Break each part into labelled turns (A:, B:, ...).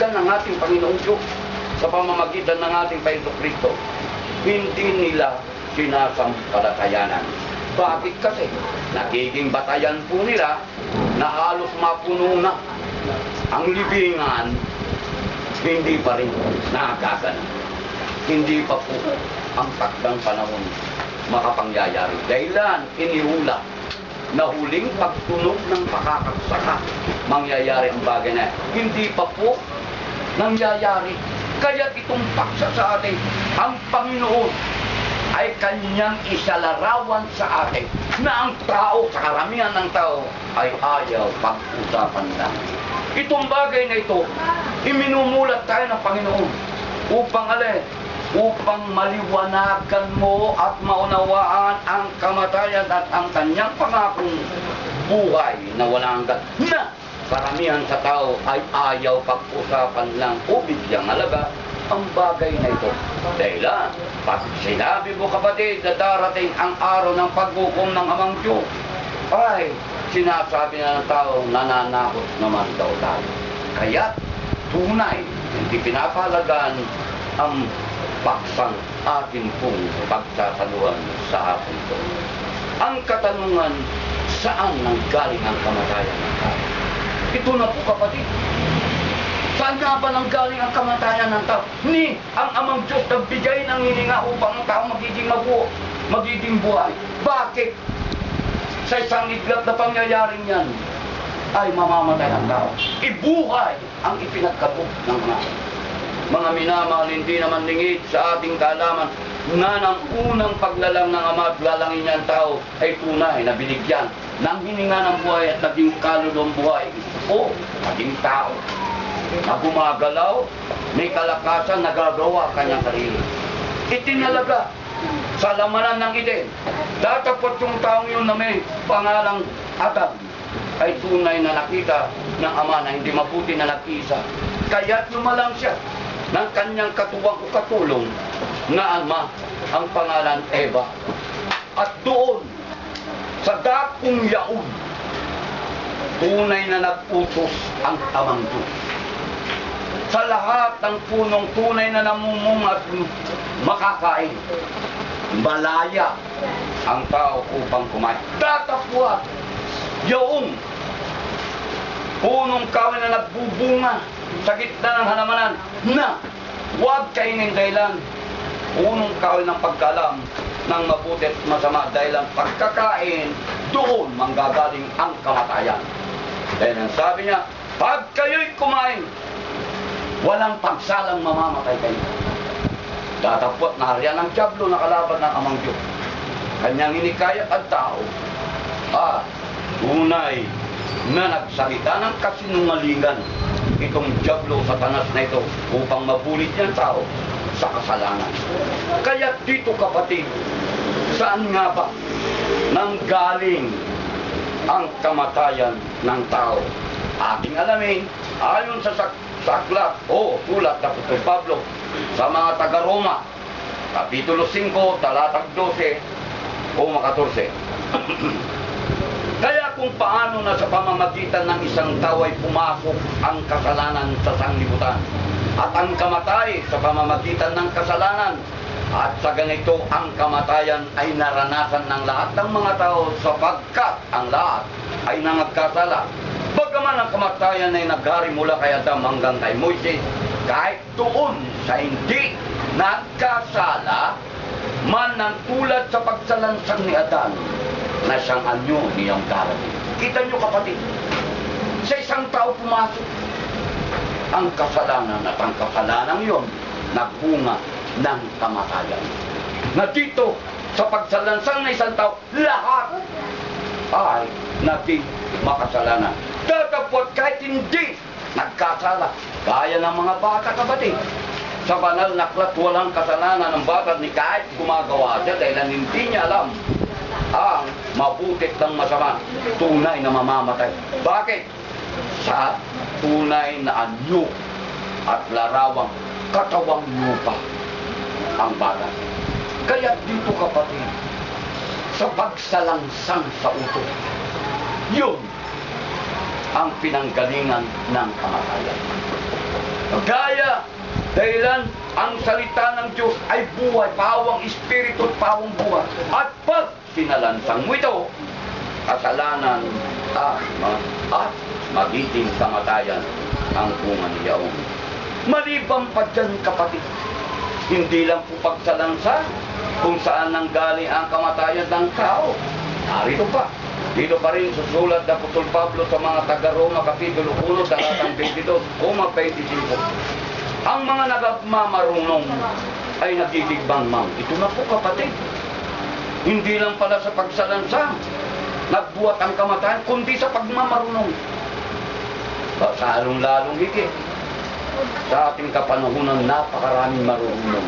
A: kamatayan ng ating Panginoong Diyos sa pamamagitan ng ating Panginoong Kristo, hindi nila sinasampalatayanan. Bakit kasi? Nagiging batayan po nila na halos mapuno na ang libingan, hindi pa rin nakagana. Hindi pa po ang takdang panahon makapangyayari. Dahilan, inihula na huling pagtunog ng pakakagsaka, mangyayari ang bagay na hindi pa po nangyayari. Kaya itong paksa sa atin, ang Panginoon ay kanyang isalarawan sa atin na ang tao, sa karamihan ng tao, ay ayaw pag-usapan lang. Itong bagay na ito, iminumulat tayo ng Panginoon upang alin? Upang maliwanagan mo at maunawaan ang kamatayan at ang kanyang pangakong buhay na walang hanggan, na karamihan sa tao ay ayaw pag-usapan lang o bigyang halaga ang bagay na ito. Dahilan, pag sinabi mo kapatid na darating ang araw ng paghukom ng Amang Diyos, ay sinasabi na ng tao, nananakot naman daw tayo. Kaya tunay, hindi pinapahalagaan ang paksang atin pong pagsasaluhan sa hapon ito. Ang katanungan, saan nanggaling ang kamatayan ng tao? Ito na po kapatid. Saan nga ba nanggaling ang kamatayan ng tao? Ni ang Amang Diyos nagbigay ng hininga upang ang tao magiging buhay. Bakit? Sa isang iglap na pangyayaring yan, ay mamamatay ang tao. Ibuhay ang ipinagkabog ng mga minamahal, hindi naman lingid sa ating kaalaman na ng unang paglalang ng Ama at lalangin niya ang tao ay tunay na binigyan ng hininga ng buhay at naging kaluluwang buhay o naging tao na gumagalaw, may kalakasan, nagagawa kanyang sarili. Itinalaga sa lamanan ng Eden. Datapot yung taong yun na may pangalang Adam ay tunay na nakita ng Ama na hindi mabuti na nag-isa. Kaya't lumalang siya ng kanyang katuwang o katulong na Ama, ang pangalan Eva. At doon, sa dakong yaon, tunay na nag-utos ang Amang Diyos. Sa lahat ng punong tunay na namumunga at makakain, malaya ang tao upang kumain. Datapwat, yaong punong kahoy na nagbubunga sa gitna ng halamanan na huwag kainin dahilan punong kahoy ng pagkalam ng mabuti at masama dahilan pagkakain doon manggagaling ang kamatayan. Dahil ang sabi niya, pag kayo'y kumain, walang pagsalang mamamatay kayo. Datapwat na harian ng dyablo na kalaban ng Amang Diyos. Kanyang inikaya at tao tunay na nagsalita ng kasinungalingan itong dyablo, Satanas na ito upang mabulit niyang tao sa kasalanan. Kaya dito kapatid, saan nga ba nanggaling ang kamatayan ng tao? Ating alamin, ayon sa aklat o sulat ng Apostol Pablo sa mga taga-Roma, Kapitulo 5, talatag 12 o 14. Kaya kung paano na sa pamamagitan ng isang tao ay pumasok ang kasalanan sa sanglibutan at ang kamatay sa pamamagitan ng kasalanan, at sa ganito ang kamatayan ay naranasan ng lahat ng mga tao sapagkat ang lahat ay nangagkasala. Bagaman ang kamatayan ay naghari mula kay Adam hanggang kay Moises, kahit doon sa hindi nagkasala man ng tulad sa pagsalansang ni Adan na siyang anyo niyang darating. Kita niyo kapatid, sa isang tao pumasok ang kasalanan at ang kasalanan yon nagbunga ng kamatayan. Na dito sa pagsalansang ng isang tao, lahat ay naging makasalanan. Datapwat kahit hindi nagkasala, kaya ng mga bata kapatid. Sa banal na aklat, walang kasalanan ng bata ni kahit gumagawa siya dahil hindi niya alam ang mabutit ng masama, tunay na mamamatay. Bakit? Sa tunay na anyo at larawang katawang lupa ang bata. Kaya dito kapatid, sa pagsalangsang sa utot, yun ang pinanggalingan ng kamatayan. Gaya, dahilan ang salita ng Diyos ay buhay, pawang espiritu at pawang buhay. At pag sinalansang mo ito, kasalanan at magiging kamatayan ang bunga niyaon. Maliban pa dyan, kapatid, hindi lang po pagsalansa kung saan nanggaling ang kamatayan ng tao. Narito pa. Dito pa rin susulat na Apostol Pablo sa mga taga-Roma, Kapitulo 1, talatang 22, 25. Ang mga nagmamarunong ay nagigigbangmang. Ito na po, kapatid. Hindi lang pala sa pagsalansa nagbuhat ang kamatayan, kundi sa pagmamarunong. Sa lalong higit. Sa ating kapanahunan, napakaraming marunong.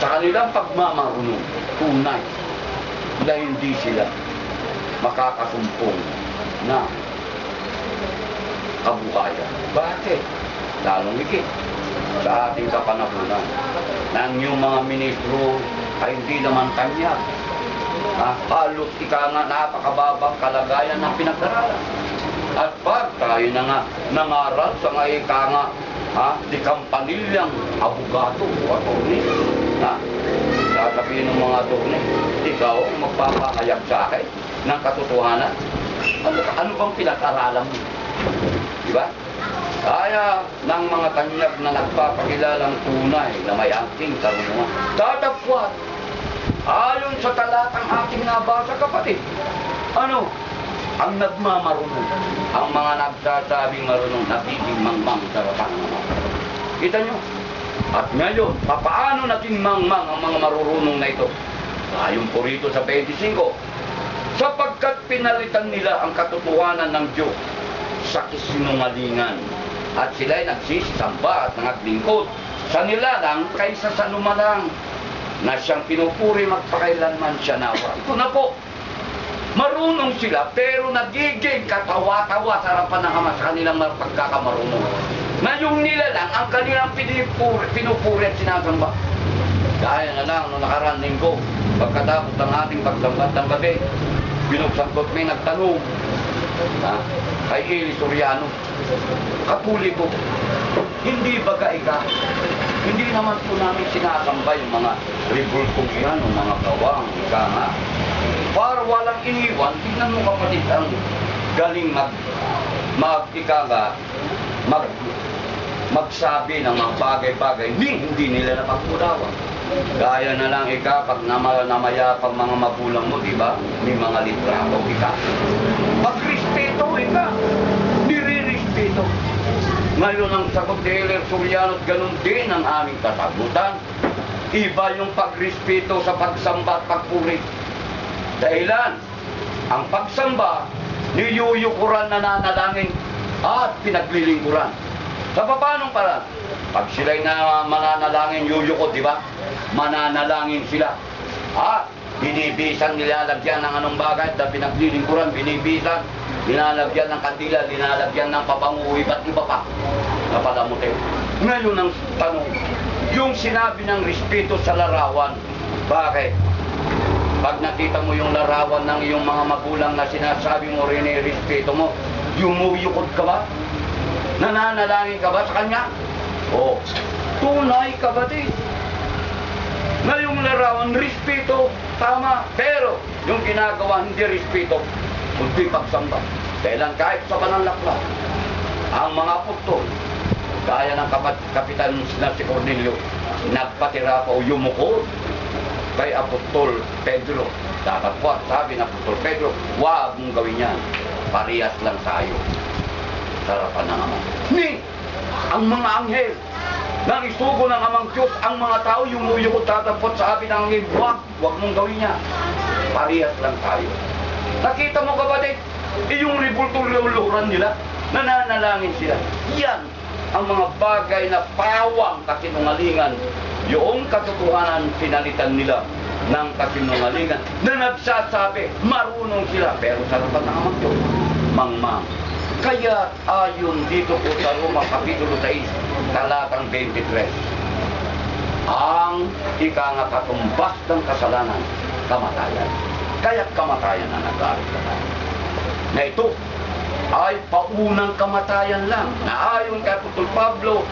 A: Sa kanilang pagmamarunong, tunay na hindi sila makakasumpong na kabuhayan. Bakit? Lalong higit sa ating kapanahunan nang yung mga ministro ay hindi naman kanya. Halos ika nga napakababang kalagayan ng pinag-aralan. At pag tayo na nga nangaral sa nga ika nga di kampanilyang abogado o attorney, sasabihin ng mga attorney, ikaw ang magpapahayag sa akin ng katotohanan. Ano bang pinag-aralan mo? Diba? Kaya ng mga tanyag na nagpapakilalang tunay na may angking karunungan, tatapwat ayon sa talatang ating nabasa, kapatid. Ano? Ang nagmamarunong, ang mga nagsasabing marunong, nagiging mangmang sa kapangalan. Kita nyo? At ngayon, paano naging mangmang ang mga marurunong na ito? Ayon po rito sa 25, sapagkat pinalitan nila ang katotohanan ng Diyos sa kasinungalingan, at sila'y nagsisamba at naglingkod sa nilalang kaysa sa lumalang, na siyang pinupuri magpakailanman siya nawa. Ito na po. Marunong sila, pero nagiging katawa-tawa sa harapan ng Ama sa kanilang pagkakamarunong. Na yung nilalang ang kanilang pinupuri at sinasamba. Gaya na lang noong nakaraan linggo, pagkatapos ng ating pagsambat ng gabi, binuksan ko't may nagtanong kay Eli Soriano, Katoliko, hindi ba ka? Hindi naman po namin sinasamba yung mga rebultong o mga kawang, ika nga. Para walang iniwan, tingnan mo, kapatid, ang galing magsabi ng mga bagay-bagay, hindi nila napagpulawan. Gaya na lang ika, pag namayapang mga magulang mo, di ba? May mga litrato, ika. Pag-respeto, ika. Nire-respeto. Ngayon ang sagot ni Eli Soriano, ganun din ang aming kasagutan. Iba yung pagrespeto sa pagsamba at pagpuri. Dahilan, ang pagsamba, niyuyukuran, nananalangin, at pinaglilingkuran. Sa paanong paraan? Pag sila'y na mananalangin, yuyukod, di ba? Mananalangin sila. Binibisan, nilalagyan ng anong bagay, na pinaglilingkuran, binibisan, nilalagyan ng kandila, nilalagyan ng pabango, iba't iba pa. Napalamutin. Ngayon ang tanong, yung sinabi ng respeto sa larawan, bakit? Pag nakita mo yung larawan ng iyong mga magulang na sinasabi mo rin respeto mo, yumuyukod ka ba? Nananalangin ka ba sa kanya? O, tunay ka ba din? Na yung larawan, respeto, tama. Pero, yung ginagawa, hindi respeto, kundi pagsamba. Kailan kahit sa pananlakla, ang mga apostol, kaya ng kapitan na si Cornelio, nagpatira pa o yumukod kay Apostol Pedro. Dapat po, sabi ng Apostol Pedro, huwag mong gawin yan. Parehas lang tayo sa harapan ng Ama. Ang mga anghel, nang isugo ng Amang Diyos, ang mga tao yumuyukot, tatapot, sabi ng anghel, huwag mong gawin yan. Parehas lang tayo. Nakita mo, kapatid, yung ribultong-luluran nila, nananalangin sila. Yan ang mga bagay na pawang kasinungalingan. Yung katotohanan, pinalitan nila ng kasinungalingan na nagsasabi, marunong sila, pero sa harapan ng Amang Diyos, mangmang. Kaya ayon dito po sa Roma Kapitulo 6, talatang 23, ang katumbas ng kasalanan, kamatayan. Kaya kamatayan na nag-aaral sa tayo. Na ito, ay paunang kamatayan lang na ayon kay Apostol Pablo